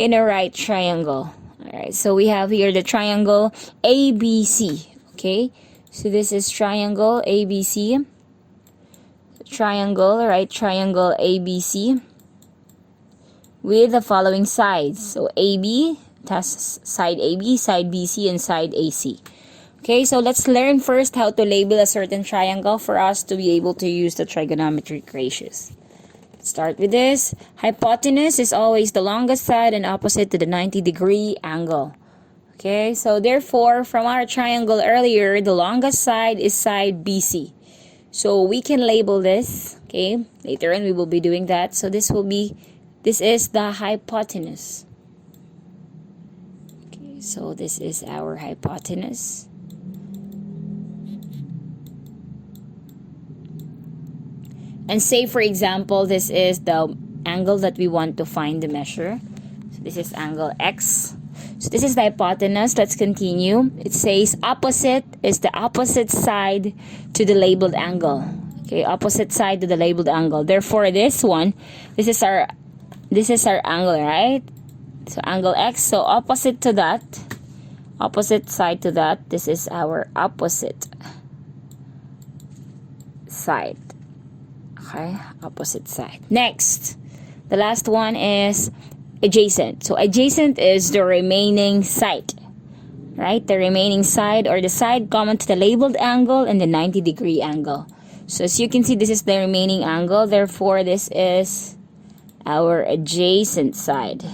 in a right triangle. Alright, so we have here the triangle ABC. Okay, so this is triangle ABC. Triangle, right triangle ABC with the following sides. So AB, that's side AB, side BC, and side AC. Okay, so let's learn first how to label a certain triangle for us to be able to use the trigonometric ratios. Let's start with this. Hypotenuse is always the longest side and opposite to the 90-degree angle. Okay, so therefore, from our triangle earlier, the longest side is side BC. So we can label this, okay? Later on we will be doing that. So this is the hypotenuse. Okay, so this is our hypotenuse. And say for example, this is the angle that we want to find the measure. So this is angle X. So this is the hypotenuse. Let's continue. It says opposite is the opposite side to the labeled angle. Okay, opposite side to the labeled angle. Therefore, this is our angle, right? So angle X. So opposite to that, opposite side to that, this is our opposite side. Okay, opposite side. Next, the last one is adjacent. So adjacent is the remaining side, right? The remaining side or the side common to the labeled angle and the 90-degree angle. So as you can see, this is the remaining angle. Therefore, this is our adjacent side.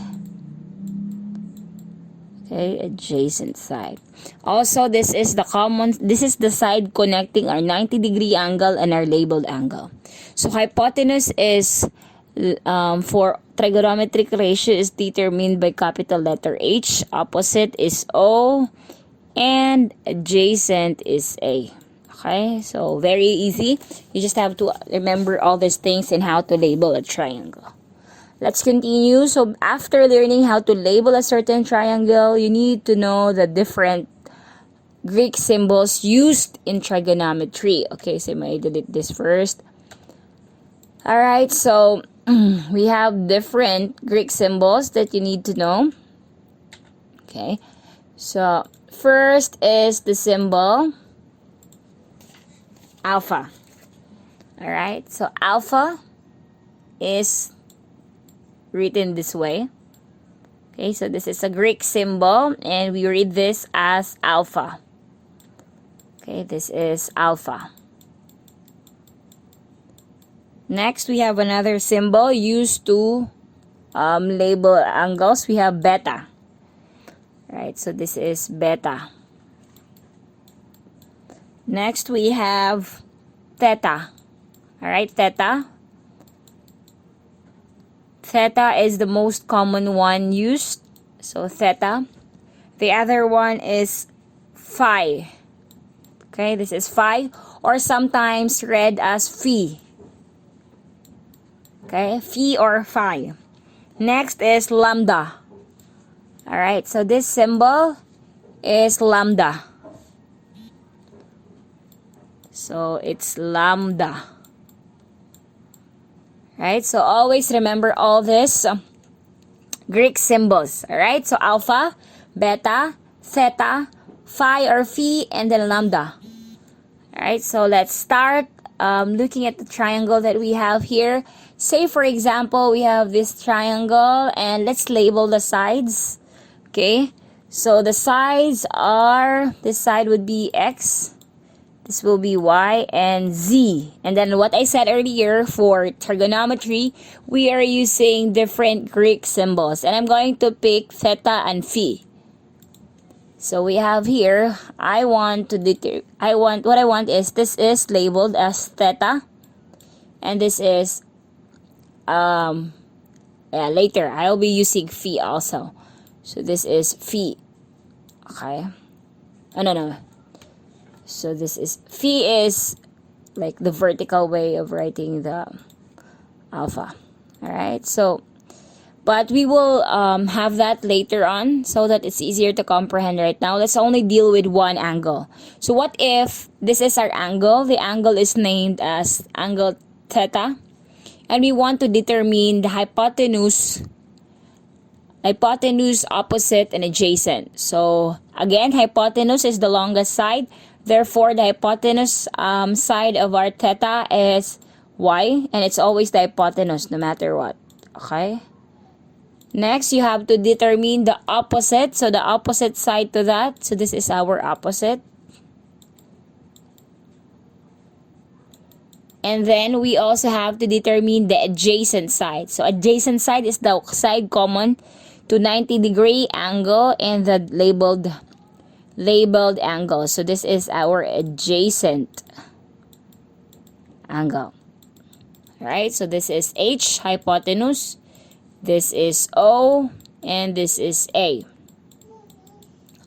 Okay, adjacent side. Also, this is the side connecting our 90-degree angle and our labeled angle. So hypotenuse is for trigonometric ratio is determined by capital letter H, opposite is O, and adjacent is A. Okay, so very easy. You just have to remember all these things and how to label a triangle. Let's continue. So after learning how to label a certain triangle, you need to know the different Greek symbols used in trigonometry. Okay, so I may delete this first. Alright, so we have different Greek symbols that you need to know. Okay, so first is the symbol alpha. Alright, so alpha is written this way. Okay, so this is a Greek symbol and we read this as alpha. Okay, this is alpha. Next, we have another symbol used to label angles. We have beta. Right, so this is beta. Next, we have theta. Alright, theta. Theta is the most common one used. So theta. The other one is phi. Okay, this is phi, or sometimes read as phi. Okay, phi or phi. Next is lambda. Alright, so this symbol is lambda. So it's lambda. Right, so always remember all this Greek symbols. Alright, so alpha, beta, theta, phi or phi, and then lambda. Alright, so let's start looking at the triangle that we have here. Say for example, we have this triangle and let's label the sides. Okay, so the sides are, this side would be X, this will be Y, and Z. And then what I said earlier, for trigonometry, we are using different Greek symbols. And I'm going to pick theta and phi. So we have here, what I want is, this is labeled as theta. And this is, later, I'll be using phi also. So this is phi. Okay. Oh, no. So this is, phi is like the vertical way of writing the alpha. Alright, so, but we will have that later on so that it's easier to comprehend right now. Let's only deal with one angle. So what if this is our angle? The angle is named as angle theta. And we want to determine the hypotenuse hypotenuse, opposite, and adjacent. So again, hypotenuse is the longest side. Therefore, the hypotenuse side of our theta is y, and it's always the hypotenuse no matter what. Okay? Next, you have to determine the opposite. So the opposite side to that. So this is our opposite. And then we also have to determine the adjacent side. So adjacent side is the side common to 90-degree angle and the labeled angle. So this is our adjacent angle. Alright, so this is H, hypotenuse. This is O, and this is A.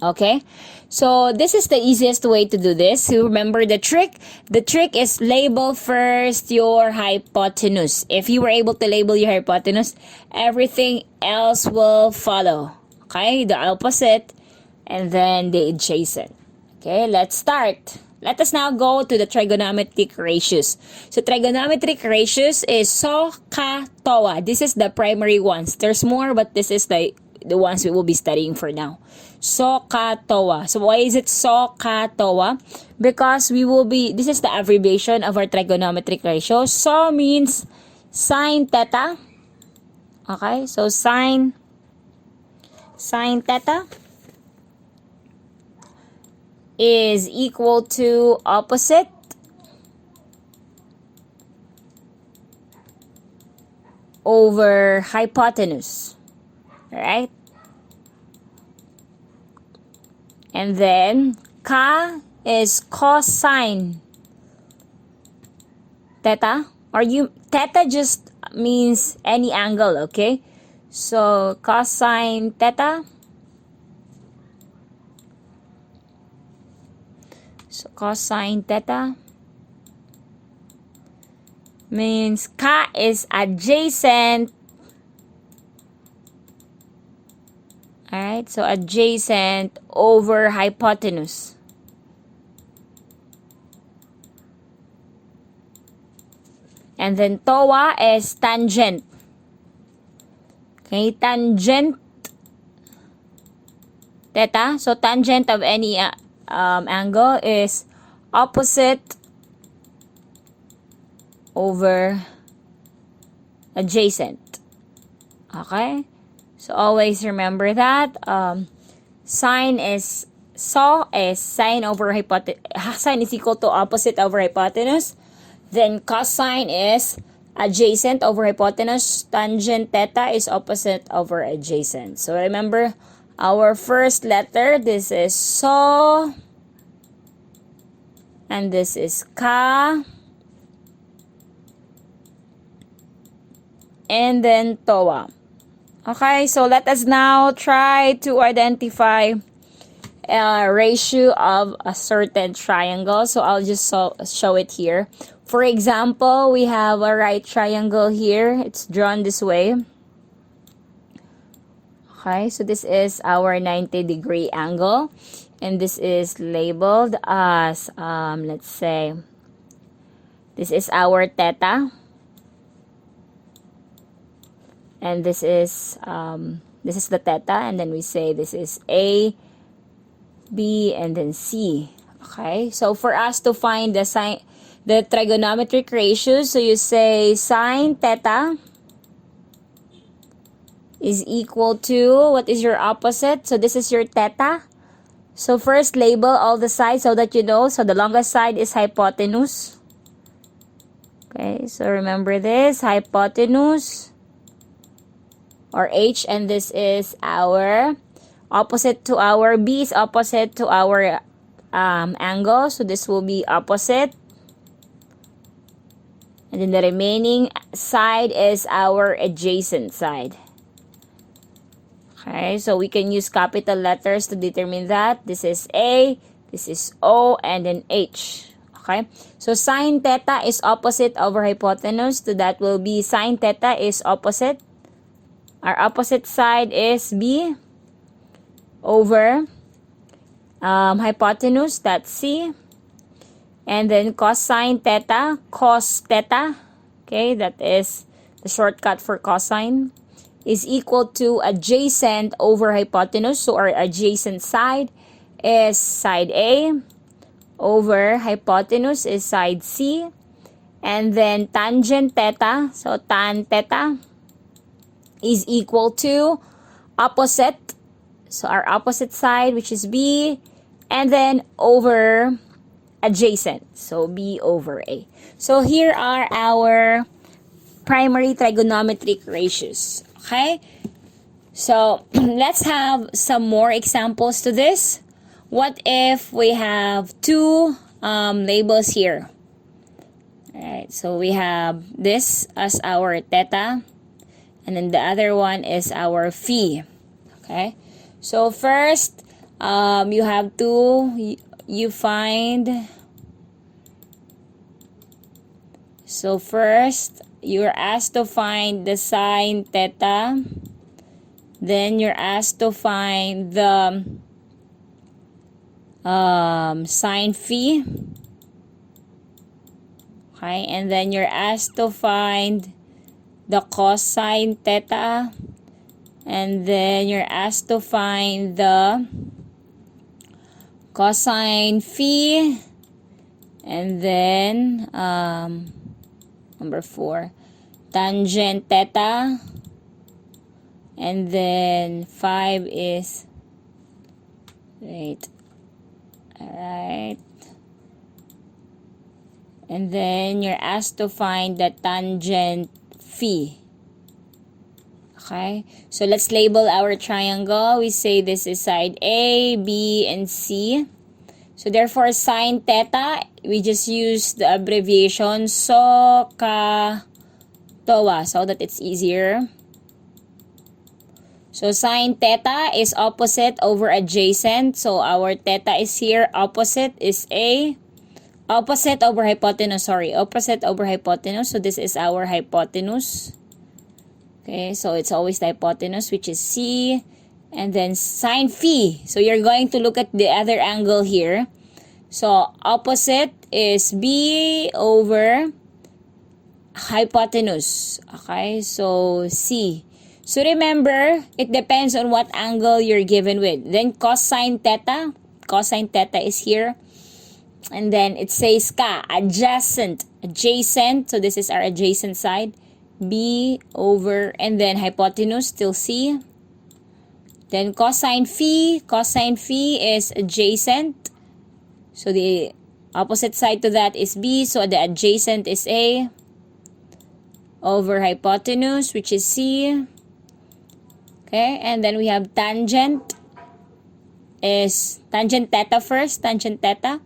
Okay, so this is the easiest way to do this. So remember the trick. The trick is label first your hypotenuse. If you were able to label your hypotenuse, everything else will follow. Okay, the opposite and then the adjacent. Okay, let's start. Let us now go to the trigonometric ratios. So trigonometric ratios is SOH-CAH-TOA. This is the primary ones. There's more, but this is the ones we will be studying for now. SOH-CAH-TOA. So why is it SOH-CAH-TOA? Because this is the abbreviation of our trigonometric ratio. So means sine theta. Okay, so sine theta is equal to opposite over hypotenuse. Alright? And then ka is cosine theta. Theta just means any angle, okay? So cosine theta. So cosine theta means ka is adjacent. Alright, so adjacent over hypotenuse. And then TOA is tangent. Okay, tangent theta. So tangent of any angle is opposite over adjacent. Okay? So always remember that. Sine is sine over hypotenuse. Sine is equal to opposite over hypotenuse. Then cosine is adjacent over hypotenuse. Tangent theta is opposite over adjacent. So remember our first letter. This is SO. And this is ka. And then TOA. Okay, so let us now try to identify a ratio of a certain triangle. So I'll just show it here. For example, we have a right triangle here. It's drawn this way. Okay, so this is our 90-degree angle. And this is labeled as, let's say, this is our theta. And this is the theta, and then we say this is A, B, and then C. Okay, so for us to find the trigonometric ratio, so you say sine theta is equal to, what is your opposite? So this is your theta. So first label all the sides so that you know. So the longest side is hypotenuse. Okay, so remember this, hypotenuse. Or H, and this is our opposite to our B is opposite to our angle, so this will be opposite, and then the remaining side is our adjacent side. Okay, so we can use capital letters to determine that. This is A, this is O, and then H. Okay, so sine theta is opposite over hypotenuse, so that will be sine theta is opposite. Our opposite side is B over hypotenuse, that's C. And then cosine theta, cos theta. Okay, that is the shortcut for cosine. is equal to adjacent over hypotenuse. So our adjacent side is side A over hypotenuse is side C. And then tangent theta, so tan theta is equal to opposite. So our opposite side, which is B, and then over adjacent. So B over A. So here are our primary trigonometric ratios. Okay? So let's have some more examples to this. What if we have two labels here? Alright, so we have this as our theta, and then the other one is our phi. Okay? So first, you have to, you find, so first, you're asked to find the sine theta, then you're asked to find the sine phi, okay, and then you're asked to find the cosine theta, and then you're asked to find the cosine phi, and then number 4, tangent theta, and then 5 is, wait, alright, and then you're asked to find the tangent phi. Okay, so let's label our triangle. We say this is side A, B, and C. So therefore, sine theta, we just use the abbreviation SOH-CAH-TOA so that it's easier. So sine theta is opposite over adjacent. So our theta is here. Opposite is A. Opposite over hypotenuse, sorry. Opposite over hypotenuse. So this is our hypotenuse. Okay, so it's always the hypotenuse, which is C. And then sine phi. So you're going to look at the other angle here. So opposite is B over hypotenuse. Okay, so C. So remember, it depends on what angle you're given with. Then cosine theta. Cosine theta is here. And then it says CAH, adjacent. Adjacent. So this is our adjacent side. B over, and then hypotenuse, still C. Then cosine phi. Cosine phi is adjacent. So the opposite side to that is B. So the adjacent is A over hypotenuse, which is C. Okay, and then we have tangent is tangent theta first. Tangent theta.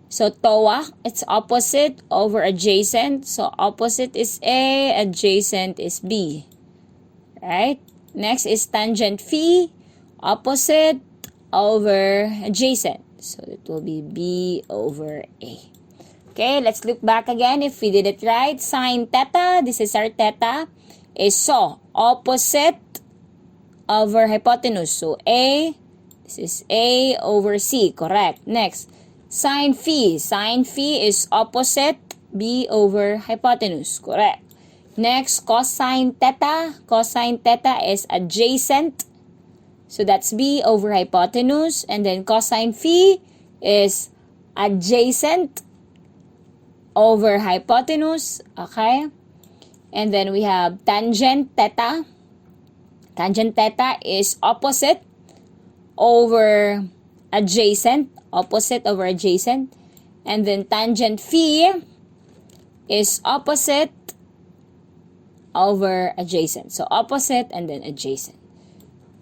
So TOA, it's opposite over adjacent. So opposite is A, adjacent is B. Right? Next is tangent phi, opposite over adjacent. So it will be B over A. Okay, let's look back again if we did it right. Sine theta, this is our theta, is so opposite over hypotenuse. So A, this is A over C, correct. Next, sine phi. Sine phi is opposite B over hypotenuse. Correct. Next, cosine theta. Cosine theta is adjacent. So that's B over hypotenuse. And then cosine phi is adjacent over hypotenuse. Okay. And then we have tangent theta. Tangent theta is opposite over adjacent. Opposite over adjacent. And then tangent phi is opposite over adjacent. So opposite and then adjacent.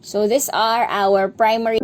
So these are our primary